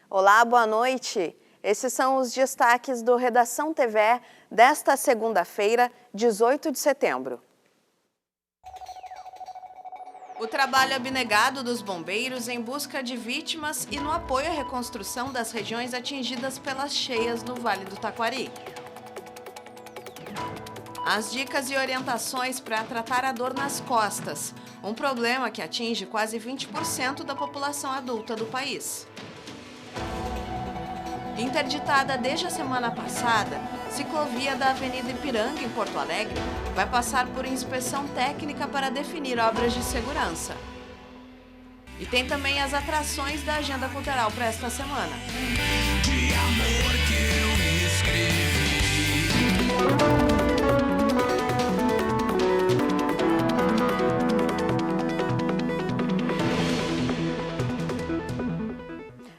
Olá, boa noite. Esses são os destaques do Redação TVE desta segunda-feira, 18 de setembro. O trabalho abnegado dos bombeiros em busca de vítimas e no apoio à reconstrução das regiões atingidas pelas cheias no Vale do Taquari. As dicas e orientações para tratar a dor nas costas, um problema que atinge quase 20% da população adulta do país. Interditada desde a semana passada, ciclovia da Avenida Ipiranga, em Porto Alegre, vai passar por inspeção técnica para definir obras de segurança. E tem também as atrações da agenda cultural para esta semana. De amor que eu escrevi.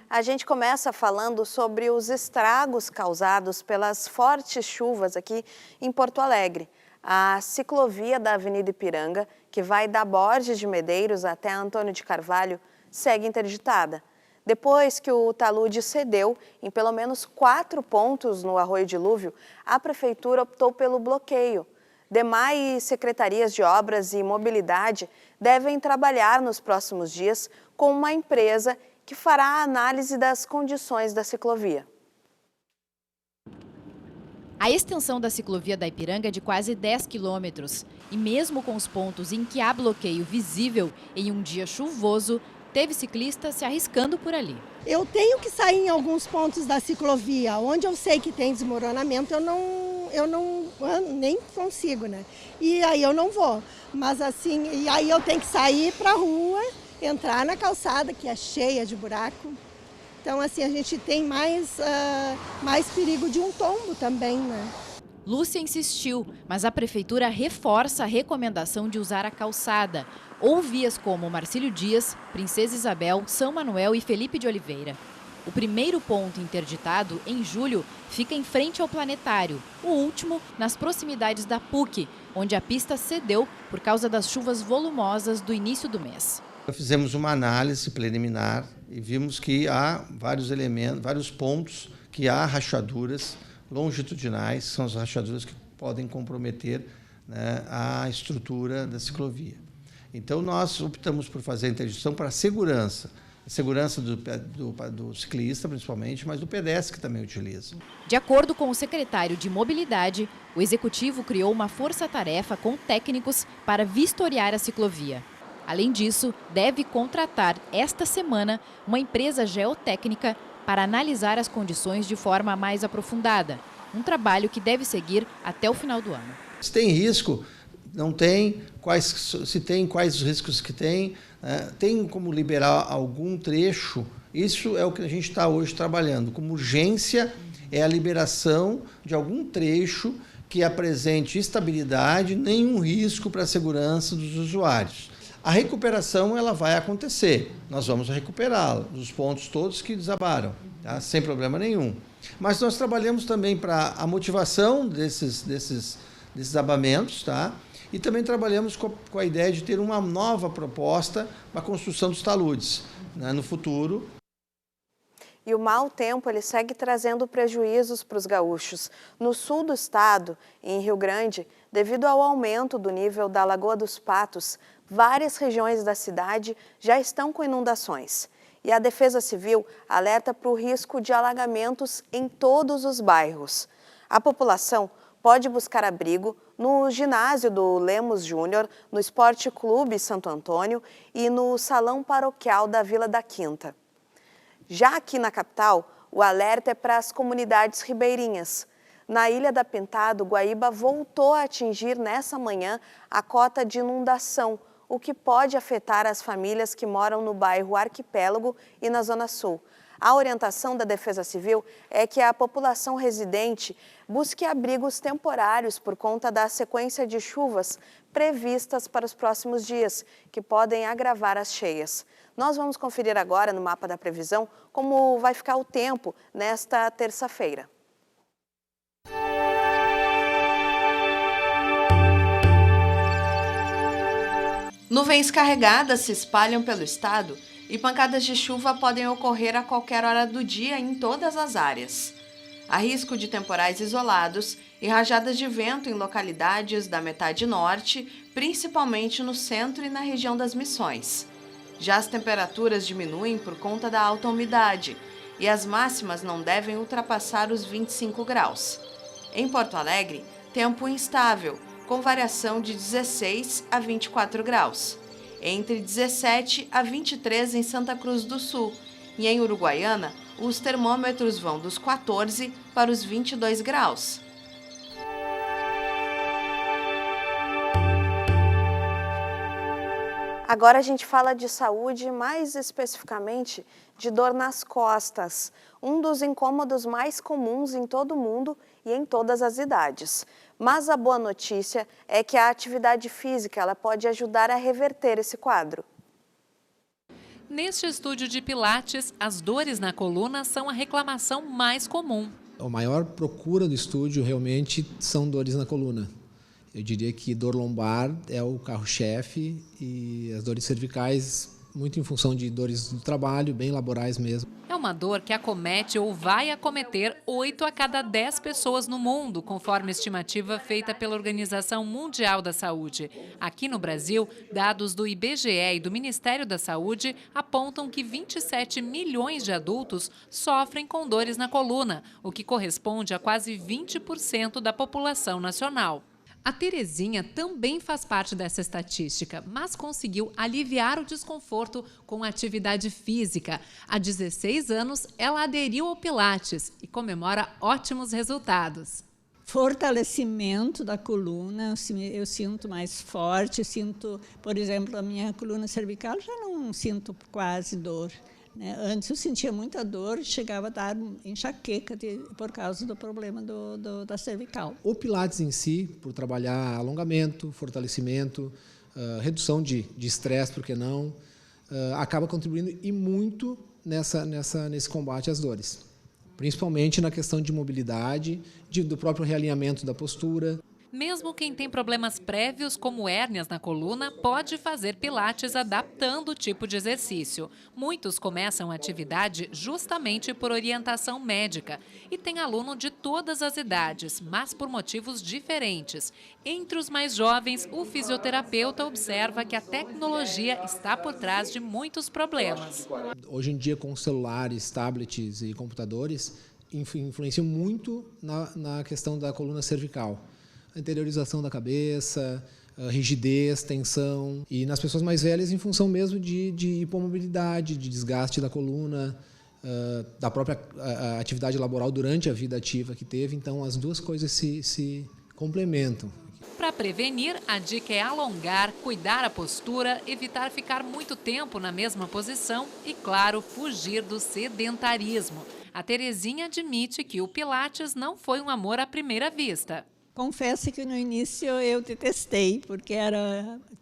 A gente começa falando sobre os estragos causados pelas fortes chuvas aqui em Porto Alegre. A ciclovia da Avenida Ipiranga, que vai da Borges de Medeiros até Antônio de Carvalho, segue interditada. Depois que o talude cedeu em pelo menos 4 pontos no Arroio Dilúvio, a Prefeitura optou pelo bloqueio. Demais secretarias de obras e mobilidade devem trabalhar nos próximos dias com uma empresa que fará a análise das condições da ciclovia. A extensão da ciclovia da Ipiranga é de quase 10 quilômetros. E mesmo com os pontos em que há bloqueio visível em um dia chuvoso, teve ciclista se arriscando por ali. Eu tenho que sair em alguns pontos da ciclovia, onde eu sei que tem desmoronamento, eu não nem consigo, né? E aí eu não vou. Mas assim, e aí eu tenho que sair para a rua, entrar na calçada, que é cheia de buraco. Então, assim, a gente tem mais perigo de um tombo também, né? Lúcia insistiu, mas a Prefeitura reforça a recomendação de usar a calçada, ou vias como Marcílio Dias, Princesa Isabel, São Manuel e Felipe de Oliveira. O primeiro ponto interditado, em julho, fica em frente ao Planetário, o último nas proximidades da PUC, onde a pista cedeu por causa das chuvas volumosas do início do mês. Fizemos uma análise preliminar e vimos que há vários pontos que há rachaduras longitudinais, são as rachaduras que podem comprometer, né, a estrutura da ciclovia. Então, nós optamos por fazer a interdição para a segurança do ciclista, principalmente, mas do pedestre que também utiliza. De acordo com o secretário de Mobilidade, o Executivo criou uma força-tarefa com técnicos para vistoriar a ciclovia. Além disso, deve contratar esta semana uma empresa geotécnica para analisar as condições de forma mais aprofundada. Um trabalho que deve seguir até o final do ano. Se tem risco, não tem, se tem, quais os riscos que tem, tem como liberar algum trecho. Isso é o que a gente está hoje trabalhando. Como urgência é a liberação de algum trecho que apresente estabilidade, nenhum risco para a segurança dos usuários. A recuperação ela vai acontecer, nós vamos recuperá-la, os pontos todos que desabaram, tá? Sem problema nenhum. Mas nós trabalhamos também para a motivação desses desabamentos, tá? E também trabalhamos com a ideia de ter uma nova proposta para a construção dos taludes, né, no futuro. E o mau tempo ele segue trazendo prejuízos para os gaúchos. No sul do estado, em Rio Grande, devido ao aumento do nível da Lagoa dos Patos, várias regiões da cidade já estão com inundações. E a Defesa Civil alerta para o risco de alagamentos em todos os bairros. A população pode buscar abrigo no ginásio do Lemos Júnior, no Esporte Clube Santo Antônio e no Salão Paroquial da Vila da Quinta. Já aqui na capital, o alerta é para as comunidades ribeirinhas. Na Ilha da Pintado, Guaíba voltou a atingir nessa manhã a cota de inundação, o que pode afetar as famílias que moram no bairro Arquipélago e na Zona Sul. A orientação da Defesa Civil é que a população residente busque abrigos temporários por conta da sequência de chuvas previstas para os próximos dias, que podem agravar as cheias. Nós vamos conferir agora no mapa da previsão como vai ficar o tempo nesta terça-feira. Nuvens carregadas se espalham pelo estado E pancadas de chuva podem ocorrer a qualquer hora do dia em todas as áreas. Há risco de temporais isolados e rajadas de vento em localidades da metade norte, principalmente no centro e na região das Missões. Já as temperaturas diminuem por conta da alta umidade e as máximas não devem ultrapassar os 25 graus. Em Porto Alegre, tempo instável, com variação de 16 a 24 graus. Entre 17 a 23 em Santa Cruz do Sul. E em Uruguaiana, os termômetros vão dos 14 para os 22 graus. Agora a gente fala de saúde, mais especificamente de dor nas costas, um dos incômodos mais comuns em todo o mundo e em todas as idades. Mas a boa notícia é que a atividade física ela pode ajudar a reverter esse quadro. Neste estúdio de Pilates, as dores na coluna são a reclamação mais comum. A maior procura do estúdio realmente são dores na coluna. Eu diria que dor lombar é o carro-chefe e as dores cervicais, muito em função de dores do trabalho, bem laborais mesmo. É uma dor que acomete ou vai acometer 8 a cada 10 pessoas no mundo, conforme estimativa feita pela Organização Mundial da Saúde. Aqui no Brasil, dados do IBGE e do Ministério da Saúde apontam que 27 milhões de adultos sofrem com dores na coluna, o que corresponde a quase 20% da população nacional. A Terezinha também faz parte dessa estatística, mas conseguiu aliviar o desconforto com a atividade física. Há 16 anos, ela aderiu ao Pilates e comemora ótimos resultados. Fortalecimento da coluna, eu sinto mais forte, por exemplo, a minha coluna cervical, já não sinto quase dor. Antes eu sentia muita dor, chegava a dar enxaqueca por causa do problema da cervical. O Pilates em si, por trabalhar alongamento, fortalecimento, redução de estresse, por que não, acaba contribuindo e muito nesse combate às dores. Principalmente na questão de mobilidade, do próprio realinhamento da postura. Mesmo quem tem problemas prévios, como hérnias na coluna, pode fazer Pilates adaptando o tipo de exercício. Muitos começam a atividade justamente por orientação médica. E tem aluno de todas as idades, mas por motivos diferentes. Entre os mais jovens, o fisioterapeuta observa que a tecnologia está por trás de muitos problemas. Hoje em dia, com celulares, tablets e computadores, influenciam muito na questão da coluna cervical. Interiorização da cabeça, rigidez, tensão. E nas pessoas mais velhas, em função mesmo de hipomobilidade, de desgaste da coluna, da própria atividade laboral durante a vida ativa que teve. Então, as duas coisas se complementam. Para prevenir, a dica é alongar, cuidar a postura, evitar ficar muito tempo na mesma posição e, claro, fugir do sedentarismo. A Terezinha admite que o Pilates não foi um amor à primeira vista. Confesso que no início eu detestei, porque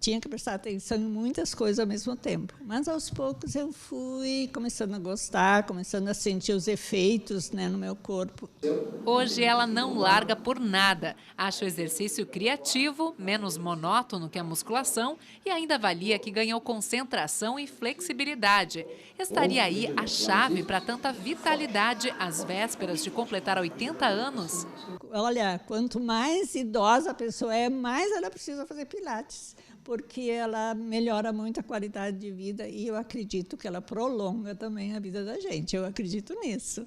tinha que prestar atenção em muitas coisas ao mesmo tempo. Mas aos poucos eu fui começando a gostar, começando a sentir os efeitos, no meu corpo. Hoje ela não larga por nada. Acha o exercício criativo, menos monótono que a musculação e ainda avalia que ganhou concentração e flexibilidade. Estaria aí a chave para tanta vitalidade às vésperas de completar 80 anos? Olha, quanto mais idosa a pessoa é, mais ela precisa fazer Pilates, porque ela melhora muito a qualidade de vida e eu acredito que ela prolonga também a vida da gente. Eu acredito nisso.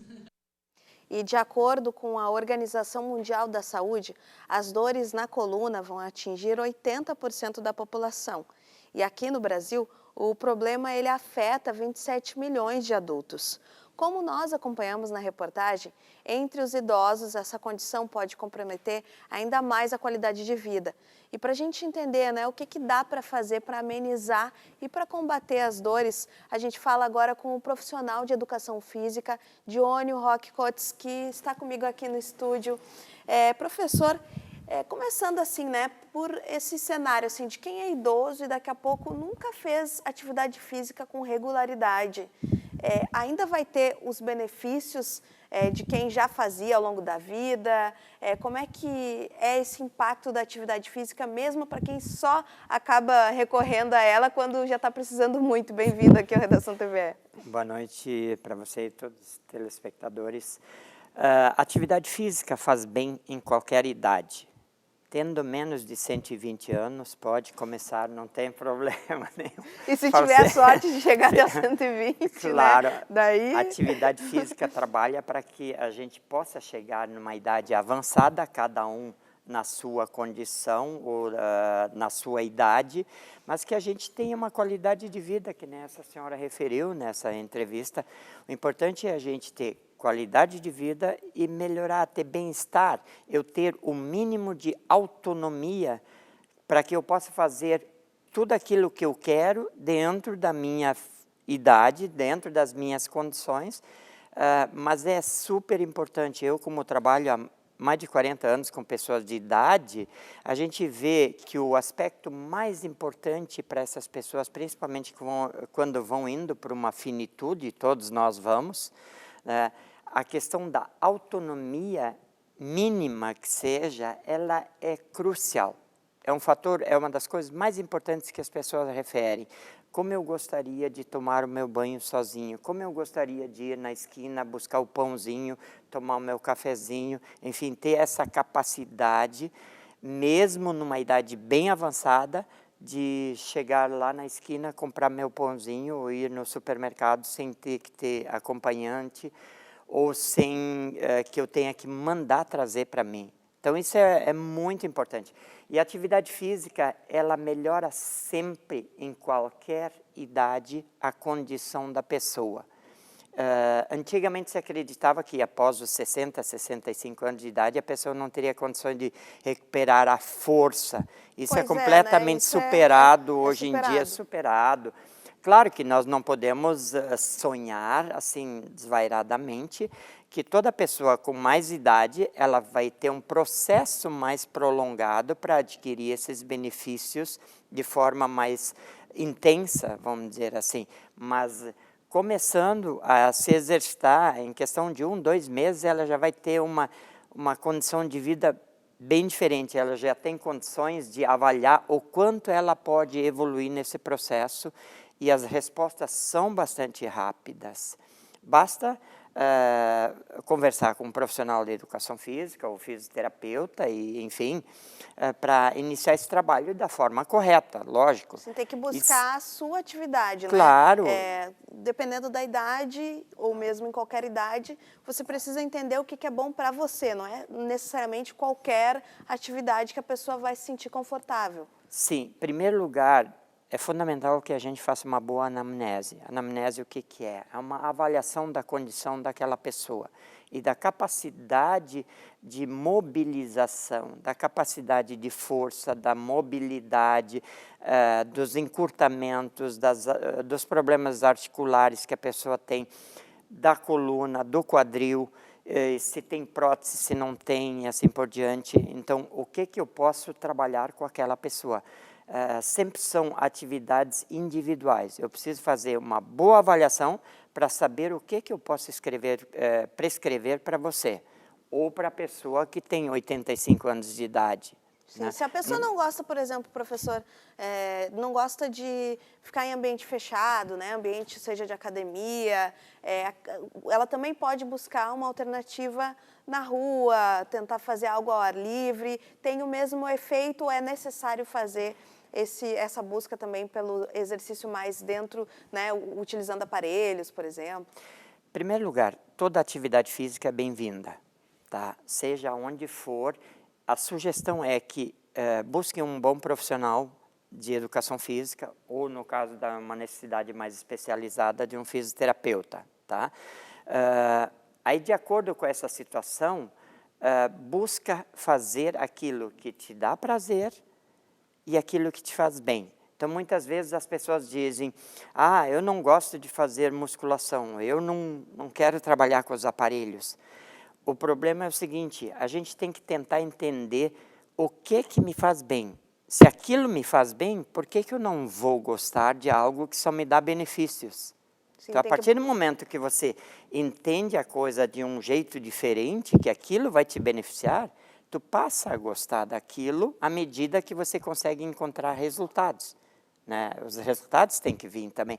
E de acordo com a Organização Mundial da Saúde, as dores na coluna vão atingir 80% da população. E aqui no Brasil, o problema ele afeta 27 milhões de adultos. Como nós acompanhamos na reportagem, entre os idosos essa condição pode comprometer ainda mais a qualidade de vida. E para a gente entender o que dá para fazer para amenizar e para combater as dores, a gente fala agora com o profissional de educação física, Diônio Roque Cotes, que está comigo aqui no estúdio. Professor, começando assim, por esse cenário assim, de quem é idoso e daqui a pouco nunca fez atividade física com regularidade. ainda vai ter os benefícios de quem já fazia ao longo da vida? Como é que é esse impacto da atividade física mesmo para quem só acaba recorrendo a ela quando já está precisando muito? Bem-vindo aqui ao Redação TVE. Boa noite para você e todos os telespectadores. Atividade física faz bem em qualquer idade. Tendo menos de 120 anos, pode começar, não tem problema nenhum. E se tiver a sorte de chegar até 120, claro, né? Daí... a atividade física trabalha para que a gente possa chegar numa idade avançada, cada um na sua condição ou na sua idade, mas que a gente tenha uma qualidade de vida, que nem essa senhora referiu nessa entrevista. O importante é a gente ter qualidade de vida e melhorar, ter bem-estar, eu ter o mínimo de autonomia para que eu possa fazer tudo aquilo que eu quero dentro da minha idade, dentro das minhas condições, mas é super importante. Eu, como trabalho há mais de 40 anos com pessoas de idade, a gente vê que o aspecto mais importante para essas pessoas, principalmente quando vão indo para uma finitude, todos nós vamos, a questão da autonomia mínima que seja, ela é crucial. É um fator, é uma das coisas mais importantes que as pessoas referem. Como eu gostaria de tomar o meu banho sozinho, como eu gostaria de ir na esquina buscar o pãozinho, tomar o meu cafezinho, enfim, ter essa capacidade, mesmo numa idade bem avançada, de chegar lá na esquina, comprar meu pãozinho ou ir no supermercado sem ter que ter acompanhante ou sem que eu tenha que mandar trazer para mim. Então, isso é muito importante. E a atividade física, ela melhora sempre, em qualquer idade, a condição da pessoa. Antigamente se acreditava que após os 60, 65 anos de idade, a pessoa não teria condições de recuperar a força. Isso é completamente superado, hoje em dia é superado. Claro que nós não podemos sonhar assim desvairadamente que toda pessoa com mais idade ela vai ter um processo mais prolongado para adquirir esses benefícios de forma mais intensa, vamos dizer assim. Mas começando a se exercitar, em questão de 1, 2 meses, ela já vai ter uma condição de vida bem diferente. Ela já tem condições de avaliar o quanto ela pode evoluir nesse processo. E as respostas são bastante rápidas. Basta conversar com um profissional de educação física ou fisioterapeuta, e, enfim, para iniciar esse trabalho da forma correta, lógico. Você tem que buscar a sua atividade, né? Claro. Dependendo da idade, ou mesmo em qualquer idade, você precisa entender o que é bom para você, não é necessariamente qualquer atividade que a pessoa vai se sentir confortável. Sim, em primeiro lugar, é fundamental que a gente faça uma boa anamnese. Anamnese, o que é? É uma avaliação da condição daquela pessoa e da capacidade de mobilização, da capacidade de força, da mobilidade, dos encurtamentos, dos problemas articulares que a pessoa tem, da coluna, do quadril, se tem prótese, se não tem, e assim por diante. Então, o que eu posso trabalhar com aquela pessoa? Sempre são atividades individuais. Eu preciso fazer uma boa avaliação para saber o que eu posso prescrever para você ou para a pessoa que tem 85 anos de idade. Sim, né? Se a pessoa não gosta, por exemplo, professor, não gosta de ficar em ambiente fechado, né? Ambiente seja de academia, ela também pode buscar uma alternativa na rua, tentar fazer algo ao ar livre. Tem o mesmo efeito ou é necessário fazer essa busca também pelo exercício mais dentro, né, utilizando aparelhos, por exemplo? Em primeiro lugar, toda atividade física é bem-vinda, tá? Seja onde for. A sugestão é que busquem um bom profissional de educação física ou, no caso de uma necessidade mais especializada, de um fisioterapeuta, tá? Aí, de acordo com essa situação, busca fazer aquilo que te dá prazer e aquilo que te faz bem. Então, muitas vezes as pessoas dizem, eu não gosto de fazer musculação, eu não quero trabalhar com os aparelhos. O problema é o seguinte, a gente tem que tentar entender o que me faz bem. Se aquilo me faz bem, por que eu não vou gostar de algo que só me dá benefícios? Sim, Então, a partir do momento que você entende a coisa de um jeito diferente, que aquilo vai te beneficiar, tu passa a gostar daquilo à medida que você consegue encontrar resultados, né? Os resultados têm que vir também.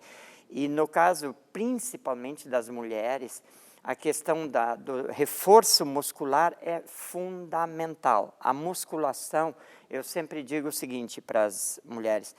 E no caso, principalmente das mulheres, a questão do reforço muscular é fundamental. A musculação, eu sempre digo o seguinte para as mulheres,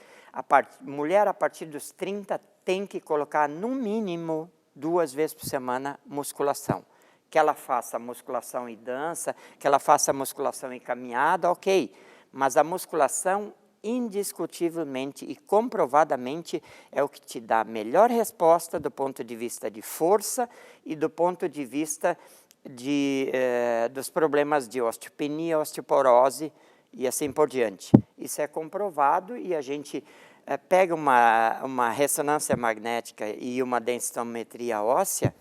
mulher a partir dos 30 tem que colocar no mínimo 2 vezes por semana musculação. Que ela faça musculação e dança, que ela faça musculação e caminhada, ok. Mas a musculação, indiscutivelmente e comprovadamente, é o que te dá a melhor resposta do ponto de vista de força e do ponto de vista dos problemas de osteopenia, osteoporose e assim por diante. Isso é comprovado e a gente pega uma ressonância magnética e uma densitometria óssea.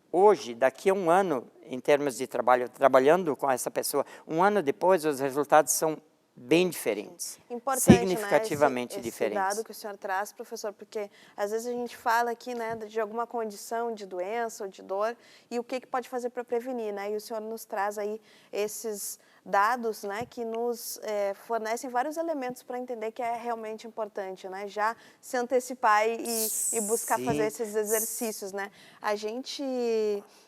Hoje, daqui a um ano, em termos de trabalho, trabalhando com essa pessoa, um ano depois, os resultados são bem diferentes, significativamente esse diferentes. Dado que o senhor traz, professor, porque às vezes a gente fala aqui, né, de alguma condição de doença ou de dor e o que pode fazer para prevenir, né? E o senhor nos traz aí esses dados, né, que nos fornecem vários elementos para entender que é realmente importante, né? Já se antecipar e buscar fazer esses exercícios, né? A gente...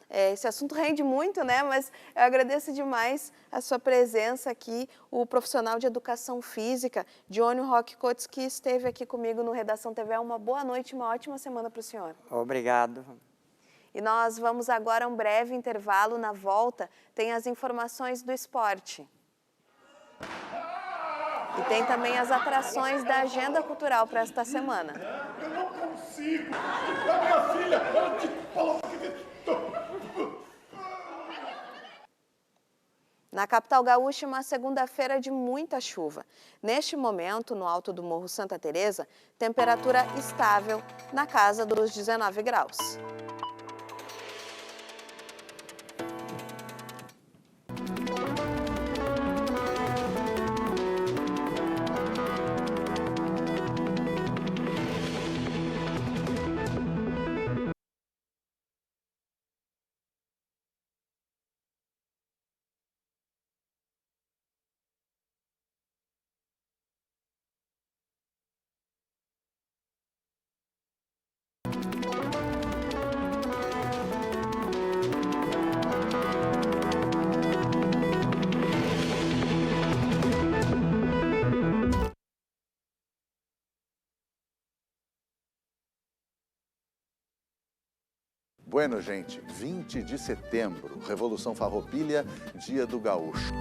esse assunto rende muito, né? Mas eu agradeço demais a sua presença aqui, o profissional de educação física, Johnny Roque Coates, que esteve aqui comigo no Redação TV. Uma boa noite e uma ótima semana para o senhor. Obrigado. E nós vamos agora a um breve intervalo. Na volta, tem as informações do esporte. E tem também as atrações da agenda cultural para esta semana. Eu não consigo! A minha filha, ela te falou que... Na capital gaúcha, uma segunda-feira de muita chuva. Neste momento, no alto do Morro Santa Teresa, temperatura estável na casa dos 19 graus. Bueno, gente, 20 de setembro, Revolução Farroupilha, Dia do Gaúcho.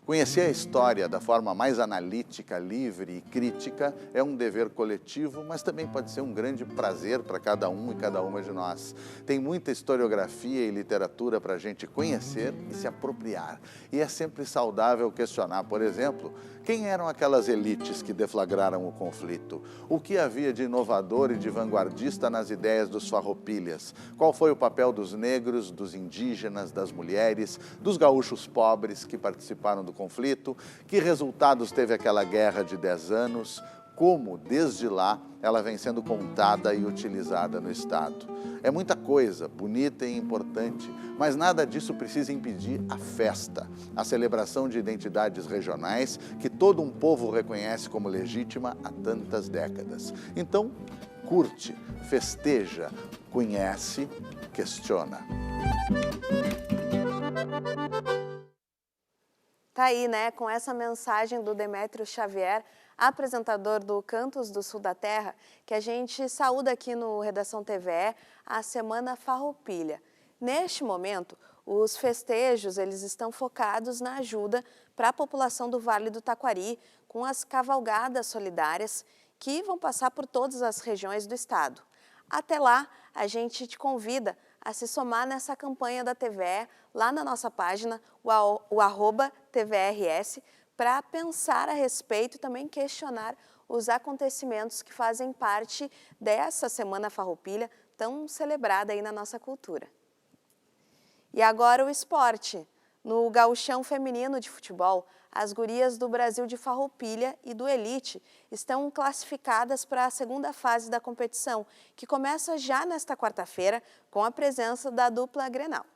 Conhecer a história da forma mais analítica, livre e crítica é um dever coletivo, mas também pode ser um grande prazer para cada um e cada uma de nós. Tem muita historiografia e literatura para a gente conhecer e se apropriar. E é sempre saudável questionar, por exemplo, quem eram aquelas elites que deflagraram o conflito? O que havia de inovador e de vanguardista nas ideias dos farroupilhas? Qual foi o papel dos negros, dos indígenas, das mulheres, dos gaúchos pobres que participaram do conflito? Que resultados teve aquela guerra de 10 anos? Como, desde lá, ela vem sendo contada e utilizada no Estado? É muita coisa, bonita e importante, mas nada disso precisa impedir a festa, a celebração de identidades regionais que todo um povo reconhece como legítima há tantas décadas. Então, curte, festeja, conhece, questiona. Tá aí, né, com essa mensagem do Demétrio Xavier, apresentador do Cantos do Sul da Terra, que a gente saúda aqui no Redação TVE a Semana Farroupilha. Neste momento, os festejos eles estão focados na ajuda para a população do Vale do Taquari, com as cavalgadas solidárias que vão passar por todas as regiões do estado. Até lá, a gente te convida a se somar nessa campanha da TVE, lá na nossa página, o @TVRS, para pensar a respeito e também questionar os acontecimentos que fazem parte dessa Semana Farroupilha, tão celebrada aí na nossa cultura. E agora o esporte. No gauchão feminino de futebol, as gurias do Brasil de Farroupilha e do Elite estão classificadas para a segunda fase da competição, que começa já nesta quarta-feira com a presença da dupla Grenal.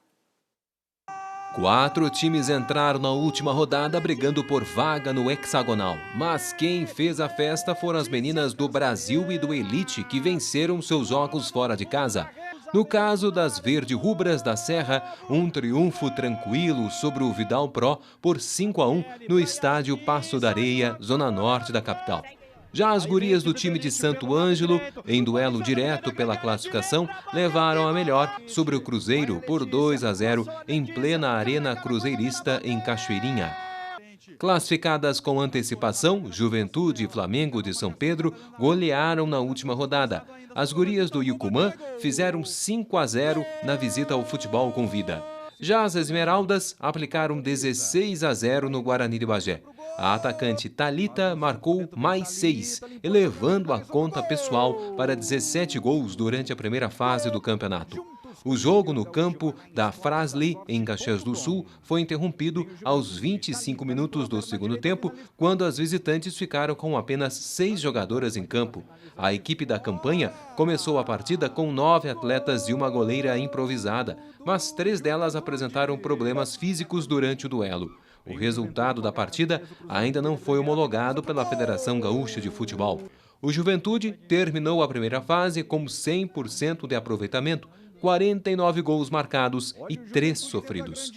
4 times entraram na última rodada brigando por vaga no hexagonal. Mas quem fez a festa foram as meninas do Brasil e do Elite, que venceram seus jogos fora de casa. No caso das verde-rubras da Serra, um triunfo tranquilo sobre o Vidal Pro por 5-1 no estádio Passo da Areia, zona norte da capital. Já as gurias do time de Santo Ângelo, em duelo direto pela classificação, levaram a melhor sobre o Cruzeiro por 2-0 em plena Arena Cruzeirista em Cachoeirinha. Classificadas com antecipação, Juventude e Flamengo de São Pedro golearam na última rodada. As gurias do Yucumã fizeram 5-0 na visita ao Futebol com Vida. Já as Esmeraldas aplicaram 16-0 no Guarani de Bagé. A atacante Thalita marcou mais 6, elevando a conta pessoal para 17 gols durante a primeira fase do campeonato. O jogo no campo da Frasli, em Caxias do Sul, foi interrompido aos 25 minutos do segundo tempo, quando as visitantes ficaram com apenas 6 jogadoras em campo. A equipe da campanha começou a partida com 9 atletas e uma goleira improvisada, mas 3 delas apresentaram problemas físicos durante o duelo. O resultado da partida ainda não foi homologado pela Federação Gaúcha de Futebol. O Juventude terminou a primeira fase com 100% de aproveitamento, 49 gols marcados e 3 sofridos.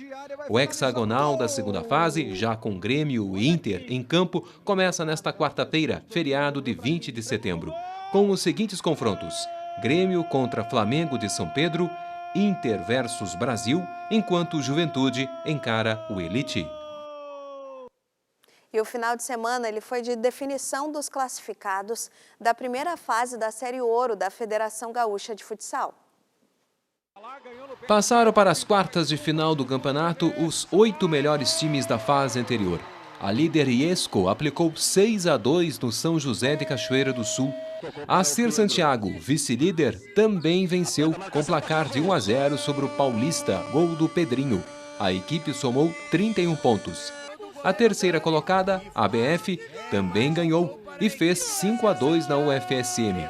O hexagonal da segunda fase, já com Grêmio e Inter em campo, começa nesta quarta-feira, feriado de 20 de setembro, com os seguintes confrontos: Grêmio contra Flamengo de São Pedro, Inter versus Brasil, enquanto o Juventude encara o Elite. E o final de semana ele foi de definição dos classificados da primeira fase da Série Ouro da Federação Gaúcha de Futsal. Passaram para as quartas de final do campeonato os 8 melhores times da fase anterior. A líder Iesco aplicou 6-2 no São José de Cachoeira do Sul. A Ser Santiago, vice-líder, também venceu com placar de 1-0 sobre o Paulista, gol do Pedrinho. A equipe somou 31 pontos. A terceira colocada, a ABF, também ganhou e fez 5-2 na UFSM.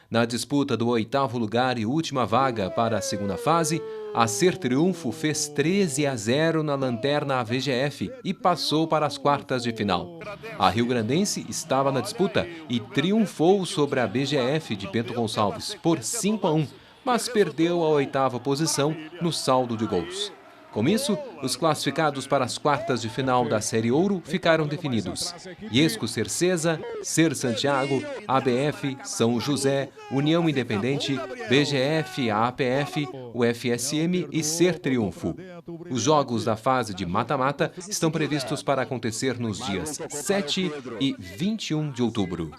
Na disputa do 8º lugar e última vaga para a segunda fase, a Ser Triunfo fez 13-0 na Lanterna VGF e passou para as quartas de final. A Rio-Grandense estava na disputa e triunfou sobre a BGF de Bento Gonçalves por 5-1, mas perdeu a 8ª posição no saldo de gols. Com isso, os classificados para as quartas de final da Série Ouro ficaram definidos: Iesco Cercesa, Ser Santiago, ABF, São José, União Independente, BGF, APF, UFSM e Ser Triunfo. Os jogos da fase de mata-mata estão previstos para acontecer nos dias 7 e 21 de outubro.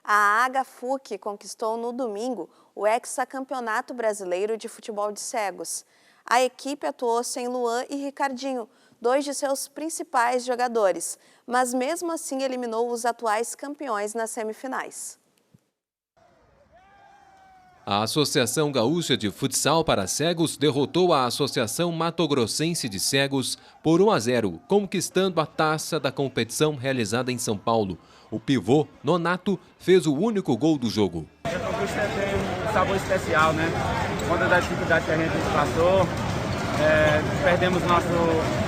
A HFUC conquistou no domingo o hexacampeonato brasileiro de futebol de cegos. A equipe atuou sem Luan e Ricardinho, 2 de seus principais jogadores, mas mesmo assim eliminou os atuais campeões nas semifinais. A Associação Gaúcha de Futsal para Cegos derrotou a Associação Mato-Grossense de Cegos por 1-0, conquistando a taça da competição realizada em São Paulo. O pivô, Nonato, fez o único gol do jogo. A conquista tem um sabor especial, né? Conta da dificuldade que a gente passou. Perdemos nosso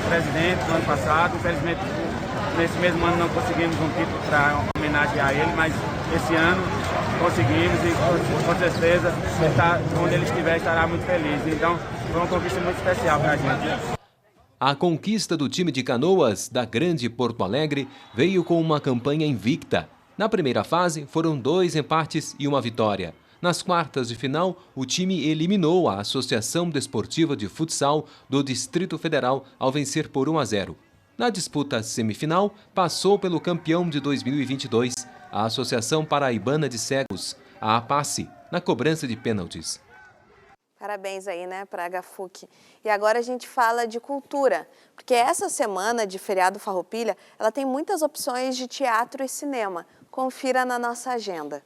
presidente no ano passado. Infelizmente, nesse mesmo ano não conseguimos um título para homenagear ele, mas esse ano conseguimos e com certeza, onde ele estiver, estará muito feliz. Então, foi uma conquista muito especial para a gente. A conquista do time de Canoas, da Grande Porto Alegre, veio com uma campanha invicta. Na primeira fase, foram 2 empates e uma vitória. Nas quartas de final, o time eliminou a Associação Desportiva de Futsal do Distrito Federal ao vencer por 1-0. Na disputa semifinal, passou pelo campeão de 2022, a Associação Paraibana de Cegos, a APACE, na cobrança de pênaltis. Parabéns aí, né, para a HFUC. E agora a gente fala de cultura, porque essa semana de feriado Farroupilha, ela tem muitas opções de teatro e cinema. Confira na nossa agenda.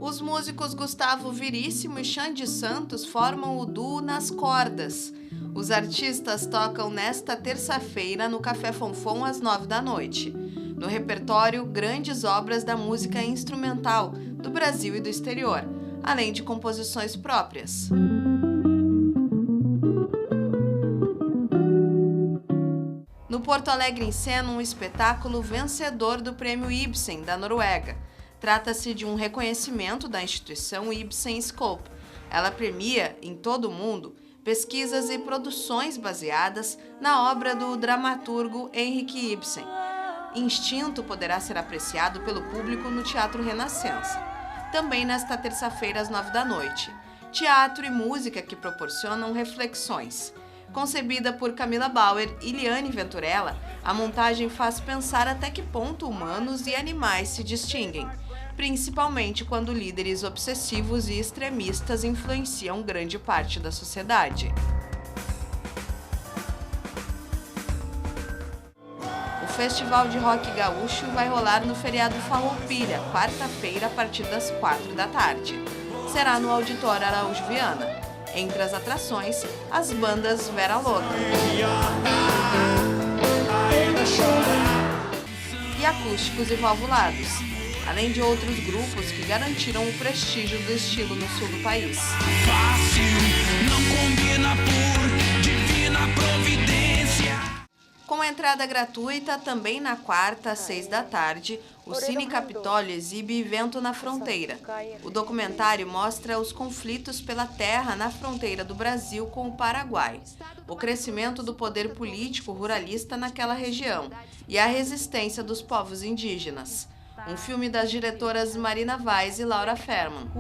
Os músicos Gustavo Viríssimo e Xande Santos formam o duo Nas Cordas. Os artistas tocam nesta terça-feira no Café Fonfon às 9 da noite. No repertório, grandes obras da música instrumental do Brasil e do exterior, além de composições próprias. No Porto Alegre encena um espetáculo vencedor do Prêmio Ibsen, da Noruega. Trata-se de um reconhecimento da instituição Ibsen Scope. Ela premia, em todo o mundo, pesquisas e produções baseadas na obra do dramaturgo Henrik Ibsen. Instinto poderá ser apreciado pelo público no Teatro Renascença. Também nesta terça-feira às 9 da noite. Teatro e música que proporcionam reflexões. Concebida por Camila Bauer e Liane Venturella, a montagem faz pensar até que ponto humanos e animais se distinguem, principalmente quando líderes obsessivos e extremistas influenciam grande parte da sociedade. O Festival de Rock Gaúcho vai rolar no feriado Farroupilha, quarta-feira, a partir das 4 da tarde. Será no Auditório Araújo Viana. Entre as atrações, as bandas Vera Louca e Acústicos e Valvulados, além de outros grupos que garantiram o prestígio do estilo no sul do país. Com entrada gratuita, também na quarta, às 6 da tarde, o Cine Capitólio exibe Vento na Fronteira. O documentário mostra os conflitos pela terra na fronteira do Brasil com o Paraguai, o crescimento do poder político ruralista naquela região e a resistência dos povos indígenas. Um filme das diretoras Marina Vaz e Laura Ferman.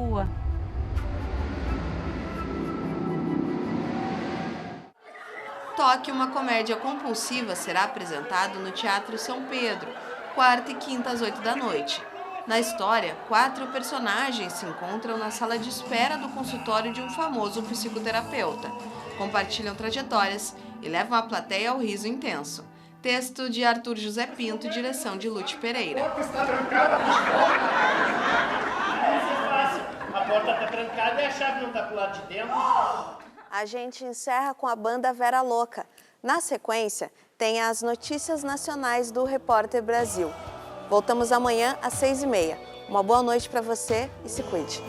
Toque, uma comédia compulsiva, será apresentado no Teatro São Pedro, quarta e quinta às 8 da noite. Na história, 4 personagens se encontram na sala de espera do consultório de um famoso psicoterapeuta, compartilham trajetórias e levam a plateia ao riso intenso. Texto de Arthur José Pinto, direção de Lute Pereira. A porta está trancada e a chave não está pro lado de dentro. A gente encerra com a banda Vera Louca. Na sequência, tem as notícias nacionais do Repórter Brasil. Voltamos amanhã às 6h30. Uma boa noite para você e se cuide.